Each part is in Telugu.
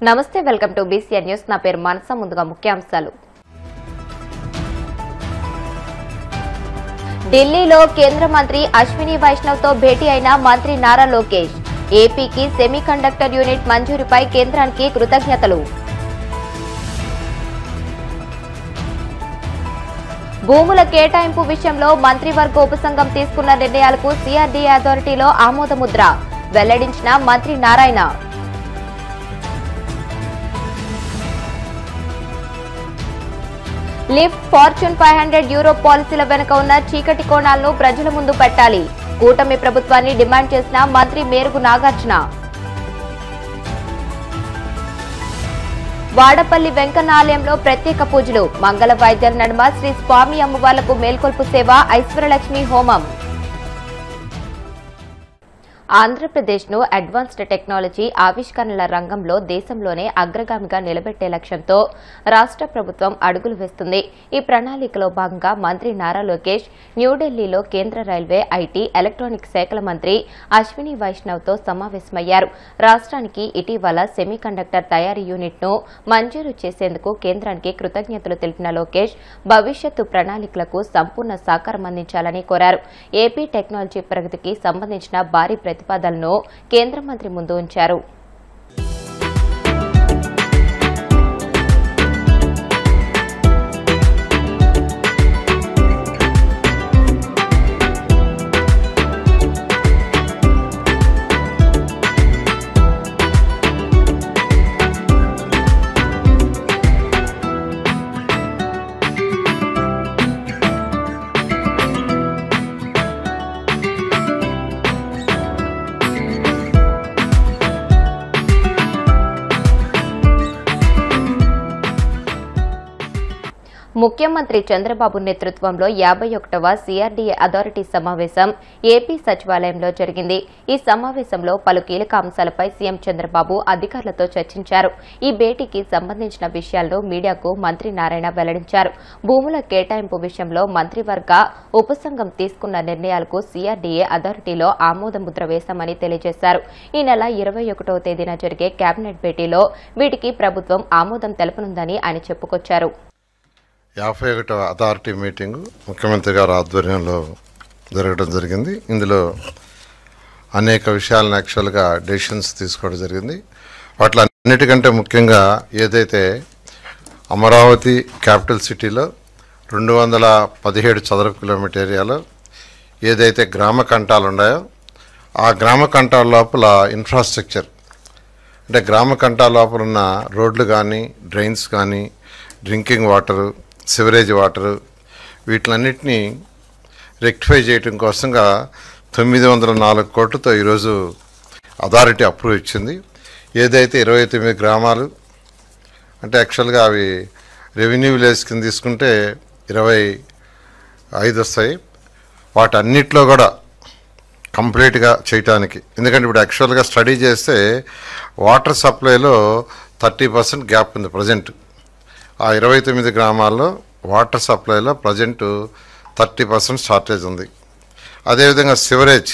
నమస్తే వెల్కమ్ టు బీసీఎన్ న్యూస్ నా పేరు మనస ముందుగా ముఖ్యాంశాలు ఢిల్లీలో కేంద్ర మంత్రి అశ్విని వైష్ణవ్ తో భేటీ అయిన మంత్రి నారా లోకేష్ ఏపీకి సెమీకండక్టర్ యూనిట్ మంజూరుపై కేంద్రానికి కృతజ్ఞతలు భూముల కేటాయింపు విషయంలో మంత్రివర్గ ఉపసంఘం తీసుకున్న నిర్ణయాలకు సిఆర్డీఏ అథారిటీలో ఆమోదముద్ర వెల్లడించిన మంత్రి నారాయణ లిఫ్ట్ ఫార్చ్యూన్ 500 యూరో పాలసీల వెనుక ఉన్న చీకటి కోణాలను ప్రజల ముందు పెట్టాలి కూటమి ప్రభుత్వాన్ని డిమాండ్ చేసిన మంత్రి మేరుగు నాగార్జున వాడపల్లి వెంకన్న ఆలయంలో ప్రత్యేక పూజలు మంగళ వాయిద్యాల నడుమ శ్రీ స్వామి అమ్మవార్లకు మేల్కొల్పు సేవ ఐశ్వర్యలక్ష్మి హోమం ఆంధ్రప్రదేశ్ను అడ్వాన్స్డ్ టెక్నాలజీ ఆవిష్కరణల రంగంలో దేశంలోనే అగ్రగామిగా నిలబెట్టే లక్ష్యంతో రాష్ట్ర ప్రభుత్వం అడుగులు వేస్తుంది. ఈ ప్రణాళికలో భాగంగా మంత్రి నారా లోకేష్ న్యూఢిల్లీలో కేంద్ర రైల్వే, ఐటీ, ఎలక్ట్రానిక్స్ శాఖల మంత్రి అశ్విని వైష్ణవ్తో సమావేశమయ్యారు. రాష్ట్రానికి ఇటీవల సెమీకండక్టర్ తయారీ యూనిట్ను మంజూరు చేసేందుకు కేంద్రానికి కృతజ్ఞతలు తెలిపిన లోకేష్ భవిష్యత్తు ప్రణాళికలకు సంపూర్ణ సహకారం అందించాలని కోరారు. ఏపీ టెక్నాలజీ ప్రగతికి సంబంధించిన భారీ ప్రతిపాదనలను కేంద్ర మంత్రి ముందు ఉంచారు. ముఖ్యమంత్రి చంద్రబాబు నేతృత్వంలో 51వ సిఆర్డీఏ అథారిటీ సమావేశం ఏపీ సచివాలయంలో జరిగింది. ఈ సమావేశంలో పలు కీలక అంశాలపై సీఎం చంద్రబాబు అధికారులతో చర్చించారు. ఈ భేటీకి సంబంధించిన విషయాలను మీడియాకు మంత్రి నారాయణ వెల్లడించారు. భూముల కేటాయింపు విషయంలో మంత్రివర్గ ఉపసంఘం తీసుకున్న నిర్ణయాలకు సిఆర్డీఏ అథారిటీలో ఆమోదముద్ర వేశామని తెలియజేశారు. ఈ నెల 21వ తేదీన జరిగే కేబినెట్ భేటీలో వీటికి ప్రభుత్వం ఆమోదం తెలపనుందని ఆయన చెప్పుకొచ్చారు. 51వ అథారిటీ మీటింగు ముఖ్యమంత్రి గారి ఆధ్వర్యంలో జరగడం జరిగింది. ఇందులో అనేక విషయాలను యాక్చువల్గా డెసిషన్స్ తీసుకోవడం జరిగింది. వాటిలో అన్నిటికంటే ముఖ్యంగా ఏదైతే అమరావతి క్యాపిటల్ సిటీలో 217 చదరపు కిలోమీటర్ ఏరియాలో ఏదైతే గ్రామ కంటాలు ఉన్నాయో ఆ గ్రామ కంటాల లోపల ఇన్ఫ్రాస్ట్రక్చర్ అంటే గ్రామ కంటాల లోపల ఉన్న రోడ్లు కానీ, డ్రైన్స్ కానీ, డ్రింకింగ్ వాటరు, సివరేజ్ వాటరు వీటిలన్నిటినీ రెక్టిఫై చేయడం కోసంగా 904 కోట్లతో ఈరోజు అథారిటీ అప్రూవ్ ఇచ్చింది. ఏదైతే 29 గ్రామాలు అంటే యాక్చువల్గా అవి రెవెన్యూ విలేజ్ కింద తీసుకుంటే 25 వస్తాయి. వాటన్నిటిలో కూడా కంప్లీట్గా చేయటానికి ఎందుకంటే ఇప్పుడు యాక్చువల్గా స్టడీ చేస్తే వాటర్ సప్లైలో 30% గ్యాప్ ఉంది ప్రజెంట్. ఆ 29 గ్రామాల్లో వాటర్ సప్లైలో ప్రజెంట్ 30% షార్టేజ్ ఉంది. అదేవిధంగా సివరేజ్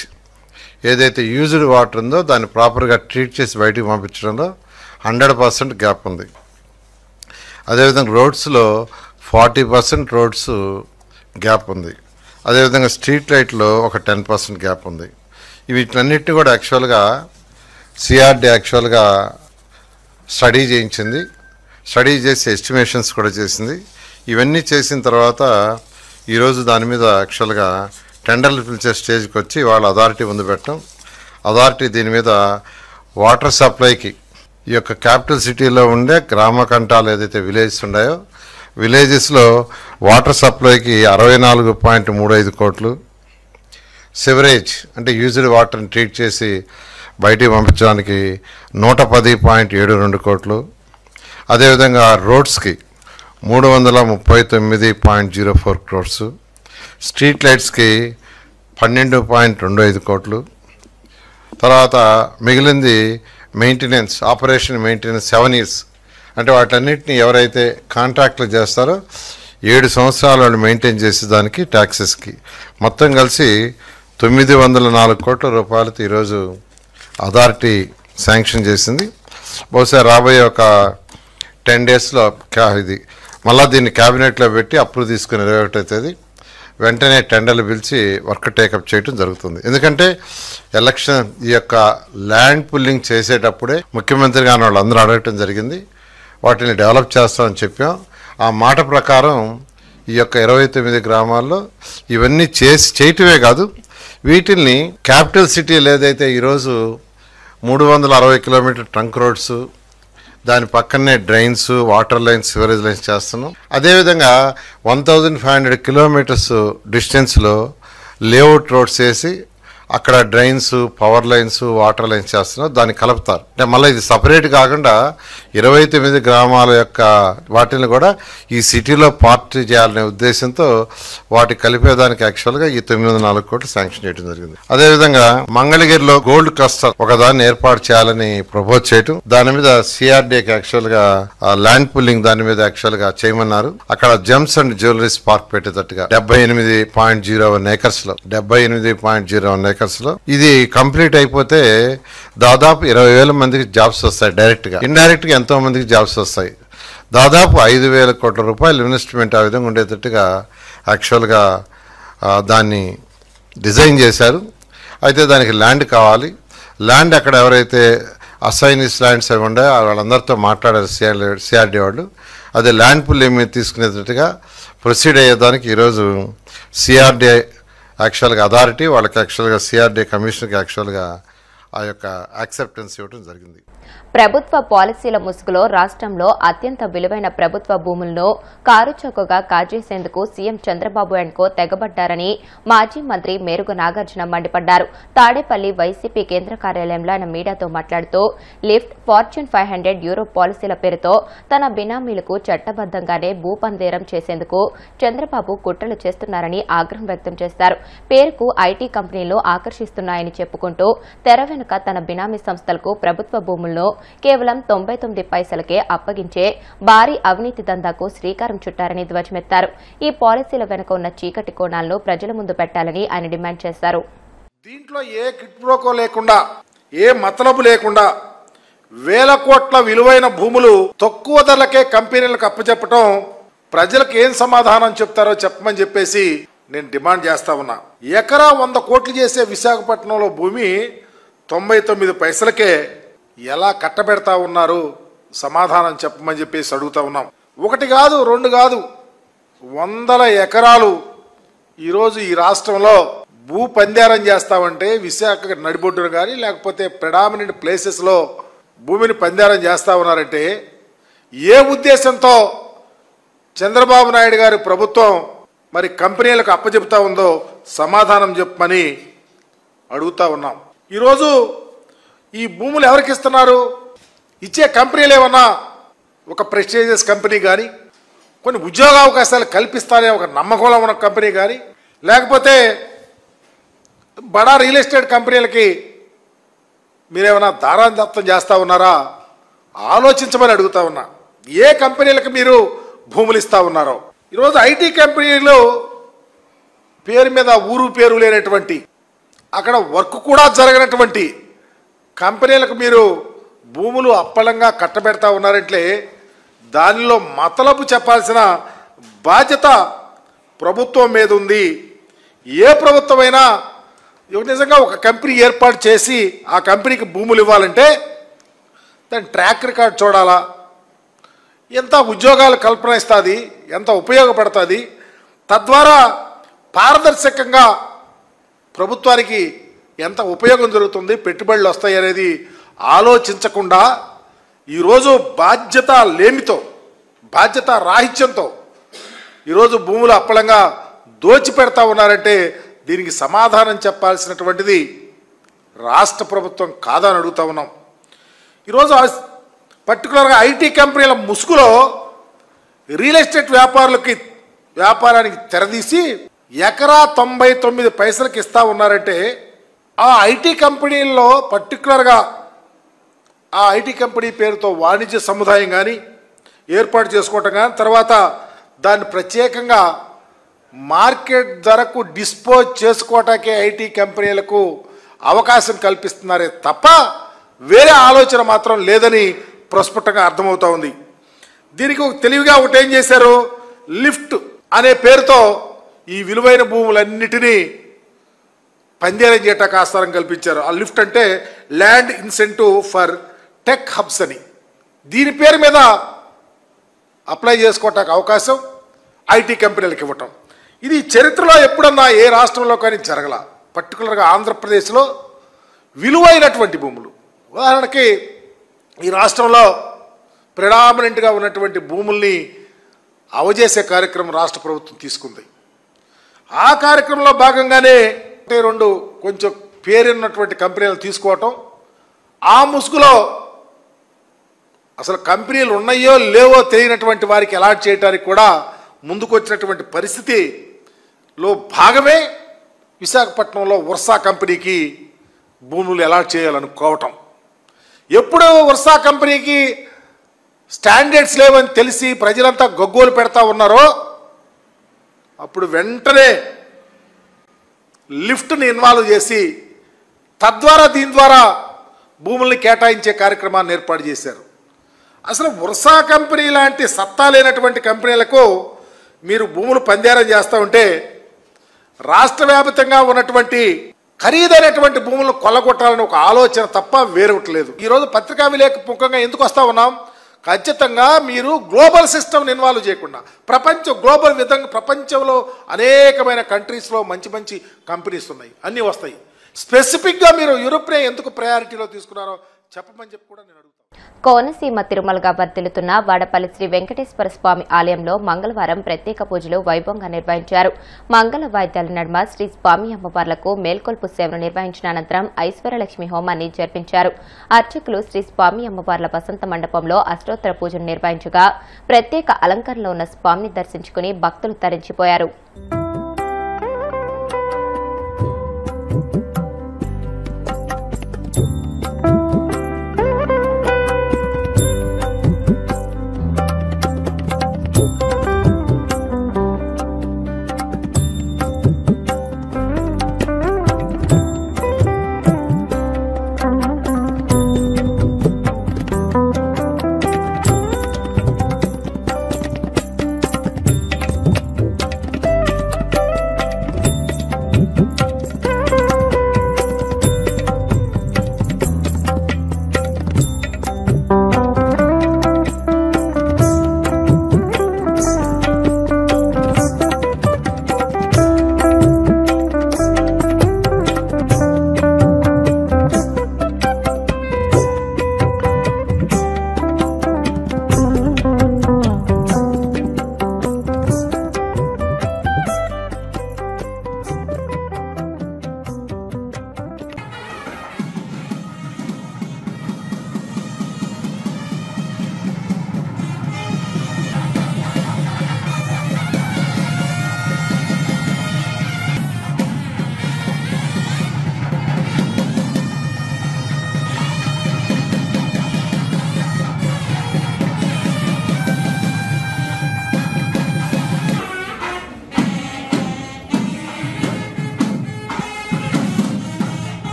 ఏదైతే యూజ్డ్ వాటర్ ఉందో దాన్ని ప్రాపర్గా ట్రీట్ చేసి బయటికి పంపించడంలో 100% గ్యాప్ ఉంది. అదేవిధంగా రోడ్స్లో 40% రోడ్స్ గ్యాప్ ఉంది. అదేవిధంగా స్ట్రీట్ లైట్లో ఒక 10% గ్యాప్ ఉంది. వీటినన్నిటిని కూడా యాక్చువల్గా సిఆర్డీ యాక్చువల్గా స్టడీ చేయించింది. స్టడీ చేసి ఎస్టిమేషన్స్ కూడా చేసింది. ఇవన్నీ చేసిన తర్వాత ఈరోజు దాని మీద యాక్చువల్గా టెండర్లు పిలిచే స్టేజ్కి వచ్చి వాళ్ళ అథారిటీ ముందు పెట్టడం. అథారిటీ దీని మీద వాటర్ సప్లైకి ఈ యొక్క క్యాపిటల్ సిటీలో ఉండే గ్రామ కంటాలు ఏదైతే విలేజెస్ ఉన్నాయో విలేజెస్లో వాటర్ సప్లైకి 64.35 కోట్లు, సివరేజ్ అంటే యూజ్డ్ వాటర్ని ట్రీట్ చేసి బయటికి పంపించడానికి 110.72 కోట్లు, అదేవిధంగా రోడ్స్కి 339.04 క్రోర్స్, స్ట్రీట్ లైట్స్కి 12.25 కోట్లు, తర్వాత మిగిలింది మెయింటెనెన్స్ ఆపరేషన్ మెయింటెనెన్స్ 7 years అంటే వాటన్నిటిని ఎవరైతే కాంట్రాక్ట్లు చేస్తారో 7 సంవత్సరాలు వాళ్ళు మెయింటైన్ చేసేదానికి ట్యాక్సెస్కి మొత్తం కలిసి 904 కోట్ల రూపాయలతో ఈరోజు అథారిటీ శాంక్షన్ చేసింది. బహుశా రాబోయే ఒక 10 డేస్లో ఇది మళ్ళీ దీన్ని క్యాబినెట్లో పెట్టి అప్రూవ్ తీసుకుని 21వ తేదీ వెంటనే టెండర్లు పిలిచి వర్క్ టేకప్ చేయడం జరుగుతుంది. ఎందుకంటే ఎలక్షన్ ఈ యొక్క ల్యాండ్ పుల్లింగ్ చేసేటప్పుడే ముఖ్యమంత్రి గారిని వాళ్ళందరూ అడగటం జరిగింది. వాటిని డెవలప్ చేస్తామని చెప్పాం. ఆ మాట ప్రకారం ఈ యొక్క 29 గ్రామాల్లో ఇవన్నీ చేయటమే కాదు, వీటిల్ని క్యాపిటల్ సిటీలు ఏదైతే ఈరోజు 360 కిలోమీటర్ ట్రంక్ రోడ్స్, దాని పక్కనే drains, water lines, sewerage lines చేస్తున్నాం. అదేవిధంగా 1500 కిలోమీటర్స్ డిస్టెన్స్లో లేఅవుట్ రోడ్స్ వేసి అక్కడ drains, power lines, water lines చేస్తున్నాం. దాన్ని కలుపుతారు. అంటే మళ్ళీ ఇది సపరేట్ కాకుండా 29 గ్రామాల యొక్క వాటిని కూడా ఈ సిటీలో పార్ట్ చేయాలనే ఉద్దేశంతో వాటి కలిపేదానికి యాక్చువల్గా ఈ 904 కోట్లు శాంక్షన్ చేయడం జరిగింది. అదేవిధంగా మంగళగిరిలో గోల్డ్ క్లస్టర్ ఒకదాన్ని ఏర్పాటు చేయాలని ప్రపోజ్ చేయటం, దాని మీద సిఆర్డీకి యాక్చువల్గా ల్యాండ్ పుల్లింగ్ దాని మీద యాక్చువల్గా చేయమన్నారు. అక్కడ జెమ్స్ అండ్ జ్యువెలరీస్ పార్క్ పెట్టేటట్టుగా 78.01 ఏకర్స్ లో 78.01 ఏకర్స్ లో ఇది కంప్లీట్ అయిపోతే దాదాపు 20,000 మందికి జాబ్స్ వస్తాయి. డైరెక్ట్ గా, ఇండైరెక్ట్ గా ఎంతో మందికి జాబ్స్ వస్తాయి. దాదాపు 5,000 కోట్ల రూపాయలు ఇన్వెస్ట్మెంట్ ఆ విధంగా ఉండేటట్టుగా యాక్చువల్గా దాన్ని డిజైన్ చేశారు. అయితే దానికి ల్యాండ్ కావాలి. ల్యాండ్ అక్కడ ఎవరైతే అసైనిస్ ల్యాండ్స్ అవి ఉండే వాళ్ళందరితో మాట్లాడారు సిఆర్డీ వాళ్ళు. అదే ల్యాండ్ పుల్ ఏమి తీసుకునేటట్టుగా ప్రొసీడ్ అయ్యేదానికి ఈరోజు సిఆర్డీ యాక్చువల్గా అథారిటీ వాళ్ళకి యాక్చువల్గా సిఆర్డీ కమిషన్కి యాక్చువల్గా ఆ యొక్క యాక్సెప్టెన్స్ ఇవ్వడం జరిగింది. ప్రభుత్వ పాలసీల ముసుగులో రాష్ట్రంలో అత్యంత విలువైన ప్రభుత్వ భూములను కారుచౌకగా కాజేసేందుకు సీఎం చంద్రబాబు అండ్ కో తెగబడ్డారని మాజీ మంత్రి మేరుగు నాగార్జున మండిపడ్డారు. తాడేపల్లి వైసీపీ కేంద్ర కార్యాలయంలో ఆయన మీడియాతో మాట్లాడుతూ లిఫ్ట్, ఫార్చ్యూన్ 500 యూరో పాలసీల పేరుతో తన బినామీలకు చట్టబద్దంగానే భూపందేరం చేసేందుకు చంద్రబాబు కుట్రలు చేస్తున్నారని ఆగ్రహం వ్యక్తం చేశారు. పేరుకు ఐటీ కంపెనీలు ఆకర్షిస్తున్నాయని చెప్పుకుంటూ తెర వెనుక తన బినామీ సంస్థలకు ప్రభుత్వ భూములను కేవలం 99 పైసలకే అప్పగించే భారీ అవినీతి దందాకు శ్రీకారం చుట్టారని ధ్వజమెత్తారు. ఈ పాలసీల వెనుక ఉన్న చీకటి కోణాలను ప్రజల ముందు పెట్టాలని ఆయన డిమాండ్ చేశారు. దీంట్లో ఏ కిట్ బ్రోకో లేకుండా, ఏ మతలబు లేకుండా వేల కోట్ల విలువైన భూములు తక్కువ ధరలకే కంపెనీలకు అప్పచెప్పటం ప్రజలకు ఏం సమాధానం చెప్తారో చెప్పమని చెప్పేసి నేను డిమాండ్ చేస్తా ఉన్నా. ఎకరా 100 కోట్లు చేసే విశాఖపట్నంలో భూమి 99 పైసలకే ఎలా కట్టబెడతా ఉన్నారు, సమాధానం చెప్పమని చెప్పేసి అడుగుతా ఉన్నాం. 1 కాదు 2 కాదు, 100 ఎకరాలు ఈరోజు ఈ రాష్ట్రంలో భూ పందేరం చేస్తామంటే విశాఖ నడిబొడ్డును కానీ లేకపోతే ప్రెడామినెంట్ ప్లేసెస్లో భూమిని పందేరం చేస్తా ఉన్నారంటే ఏ ఉద్దేశంతో చంద్రబాబు నాయుడు గారి ప్రభుత్వం మరి కంపెనీలకు అప్పచెప్తా ఉందో సమాధానం చెప్పమని అడుగుతా ఉన్నాం. ఈరోజు ఈ భూములు ఎవరికి ఇస్తున్నారు? ఇచ్చే కంపెనీలు ఏమన్నా ఒక ప్రెస్టీజియస్ కంపెనీ కానీ, కొన్ని ఉద్యోగావకాశాలు కల్పిస్తారనే ఒక నమ్మకంలో ఉన్న కంపెనీ కానీ, లేకపోతే బడా రియల్ ఎస్టేట్ కంపెనీలకి మీరేమైనా దారాదత్తం చేస్తూ ఉన్నారా? ఆలోచించమని అడుగుతా ఉన్నా. ఏ కంపెనీలకు మీరు భూములు ఇస్తూ ఉన్నారో. ఈరోజు ఐటీ కంపెనీలు పేరు మీద ఊరు పేరు లేనటువంటి, అక్కడ వర్క్ కూడా జరగనటువంటి కంపెనీలకు మీరు భూములు అప్పలంగా కట్టబెడతా ఉన్నారంటే దానిలో మతలబు చెప్పాల్సిన బాధ్యత ప్రభుత్వం మీద ఉంది. ఏ ప్రభుత్వమైనా నిజంగా ఒక కంపెనీ ఏర్పాటు చేసి ఆ కంపెనీకి భూములు ఇవ్వాలంటే దాని ట్రాక్ రికార్డ్ చూడాలా, ఎంత ఉద్యోగాలు కల్పన ఇస్తుంది, ఎంత ఉపయోగపడుతుంది, తద్వారా పారదర్శకంగా ప్రభుత్వానికి ఎంత ఉపయోగం జరుగుతుంది, పెట్టుబడులు వస్తాయి అనేది ఆలోచించకుండా ఈరోజు బాధ్యత లేమితో, బాధ్యత రాహిత్యంతో ఈరోజు భూములు అప్పలంగా దోచిపెడతా ఉన్నారంటే దీనికి సమాధానం చెప్పాల్సినటువంటిది రాష్ట్ర ప్రభుత్వం కాదని అడుగుతా ఉన్నాం. ఈరోజు పర్టికులర్గా ఐటీ కంపెనీల ముసుగులో రియల్ ఎస్టేట్ వ్యాపారానికి తెరదీసి ఎకరా 99 పైసలకి ఇస్తా ఉన్నారంటే ఆ ఐటీ కంపెనీల్లో పర్టికులర్గా ఆ ఐటీ కంపెనీ పేరుతో వాణిజ్య సముదాయం కానీ ఏర్పాటు చేసుకోవటం కానీ, తర్వాత దాన్ని ప్రత్యేకంగా మార్కెట్ ధరకు డిస్పోజ్ చేసుకోవటానికే ఐటీ కంపెనీలకు అవకాశం కల్పిస్తున్నారే తప్ప వేరే ఆలోచన మాత్రం లేదని ప్రస్ఫుటంగా అర్థమవుతా ఉంది. దీనికి తెలివిగా ఒకటేం చేశారు, లిఫ్ట్ అనే పేరుతో ఈ విలువైన భూములన్నిటినీ పందేరం చేయటానికి ఆస్కారం కల్పించారు. ఆ లిఫ్ట్ అంటే land incentive for tech hubs అని, దీని పేరు మీద అప్లై చేసుకోవటానికి అవకాశం ఐటీ కంపెనీలకు ఇవ్వటం. ఇది చరిత్రలో ఎప్పుడన్నా ఏ రాష్ట్రంలో కానీ జరగల. పర్టికులర్గా ఆంధ్రప్రదేశ్లో విలువైనటువంటి భూములు, ఉదాహరణకి ఈ రాష్ట్రంలో ప్రిడామినెంట్గా ఉన్నటువంటి భూముల్ని అవజేసే కార్యక్రమం రాష్ట్ర ప్రభుత్వం తీసుకుంది. ఆ కార్యక్రమంలో భాగంగానే 2 కొంచెం పేరున్నటువంటి కంపెనీలు తీసుకోవటం, ఆ ముసుగులో అసలు కంపెనీలు ఉన్నాయో లేవో తెలియనటువంటి వారికి అలాట్ చేయడానికి కూడా ముందుకు వచ్చినటువంటి పరిస్థితిలో భాగమే విశాఖపట్నంలో వర్షా కంపెనీకి భూములు అలాట్ చేయాలనుకోవటం. ఎప్పుడు వర్షా కంపెనీకి స్టాండర్డ్స్ లేవని తెలిసి ప్రజలంతా గగ్గోలు పెడతా ఉన్నారో అప్పుడు వెంటనే లిఫ్ట్ని ఇన్వాల్వ్ చేసి తద్వారా దీని ద్వారా భూముల్ని కేటాయించే కార్యక్రమాన్ని ఏర్పాటు చేశారు. అసలు వర్షా కంపెనీ లాంటి సత్తా లేనటువంటి కంపెనీలకు మీరు భూములు పందేరం చేస్తూ ఉంటే రాష్ట్ర వ్యాప్తంగా ఉన్నటువంటి ఖరీదైనటువంటి భూములను కొల్లగొట్టాలని ఒక ఆలోచన తప్ప వేరొకటి లేదు. ఈరోజు పత్రికా విలేకరులుగా ఎందుకు వస్తూ ఉన్నాం, ఖచ్చితంగా మీరు గ్లోబల్ సిస్టమ్ని ఇన్వాల్వ్ చేయకుండా గ్లోబల్ విధంగా ప్రపంచంలో అనేకమైన కంట్రీస్లో మంచి మంచి కంపెనీస్ ఉన్నాయి, అన్నీ వస్తాయి. స్పెసిఫిక్గా మీరు యూరోప్నే ఎందుకు ప్రయారిటీలో తీసుకున్నారో చెప్పమని చెప్పి కూడా నేను అడుగుతాను. కోనసీమ తిరుమలగా వర్ధిల్లుతున్న వాడపల్లి శ్రీ వెంకటేశ్వర స్వామి ఆలయంలో మంగళవారం ప్రత్యేక పూజలు వైభవంగా నిర్వహించారు. మంగళ వాయిద్యాల నడుమ శ్రీ స్వామి అమ్మవార్లకు మేల్కొల్పు సేవను నిర్వహించిన అనంతరం ఐశ్వర్యలక్ష్మి హోమాన్ని జరిపించారు. అర్చకులు శ్రీ స్వామి అమ్మవార్ల వసంత మండపంలో అష్టోత్తర పూజను నిర్వహించగా ప్రత్యేక అలంకరణలో ఉన్న స్వామిని దర్శించుకుని భక్తులు తరించిపోయారు.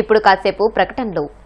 ఇప్పుడు కాసేపు ప్రకటనలు.